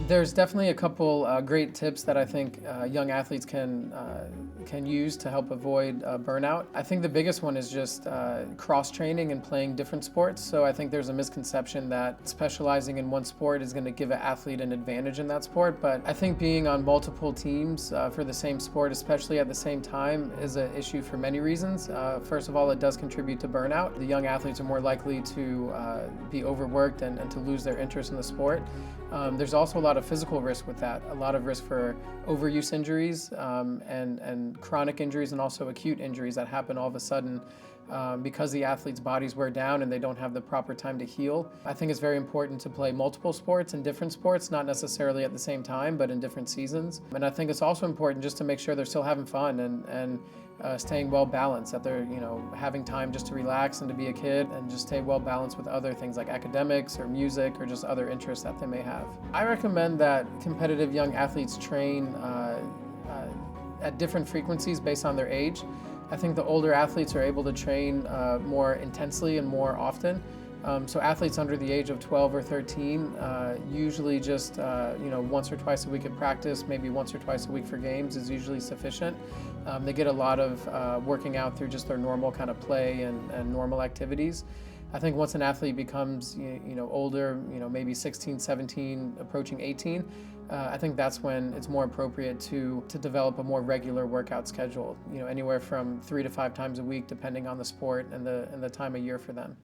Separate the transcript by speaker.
Speaker 1: There's definitely a couple great tips that I think young athletes can use to help avoid burnout. I think the biggest one is just cross training and playing different sports. So I think there's a misconception that specializing in one sport is going to give an athlete an advantage in that sport. But I think being on multiple teams for the same sport, especially at the same time, is an issue for many reasons. First of all, it does contribute to burnout. The young athletes are more likely to be overworked and to lose their interest in the sport. There's also a lot of physical risk with that, a lot of risk for overuse injuries and chronic injuries and also acute injuries that happen all of a sudden because the athlete's bodies wear down and they don't have the proper time to heal. I think it's very important to play multiple sports and different sports, not necessarily at the same time, but in different seasons. And I think it's also important just to make sure they're still having fun and staying well balanced, that they're having time just to relax and to be a kid and just stay well balanced with other things like academics or music or just other interests that they may have. I recommend that competitive young athletes train at different frequencies based on their age. I think the older athletes are able to train more intensely and more often. So athletes under the age of 12 or 13 usually just once or twice a week at practice, maybe once or twice a week for games is usually sufficient. They get a lot of working out through just their normal kind of play and normal activities. I think once an athlete becomes older, maybe 16, 17, approaching 18, I think that's when it's more appropriate to develop a more regular workout schedule. Anywhere from 3 to 5 times a week, depending on the sport and the time of year for them.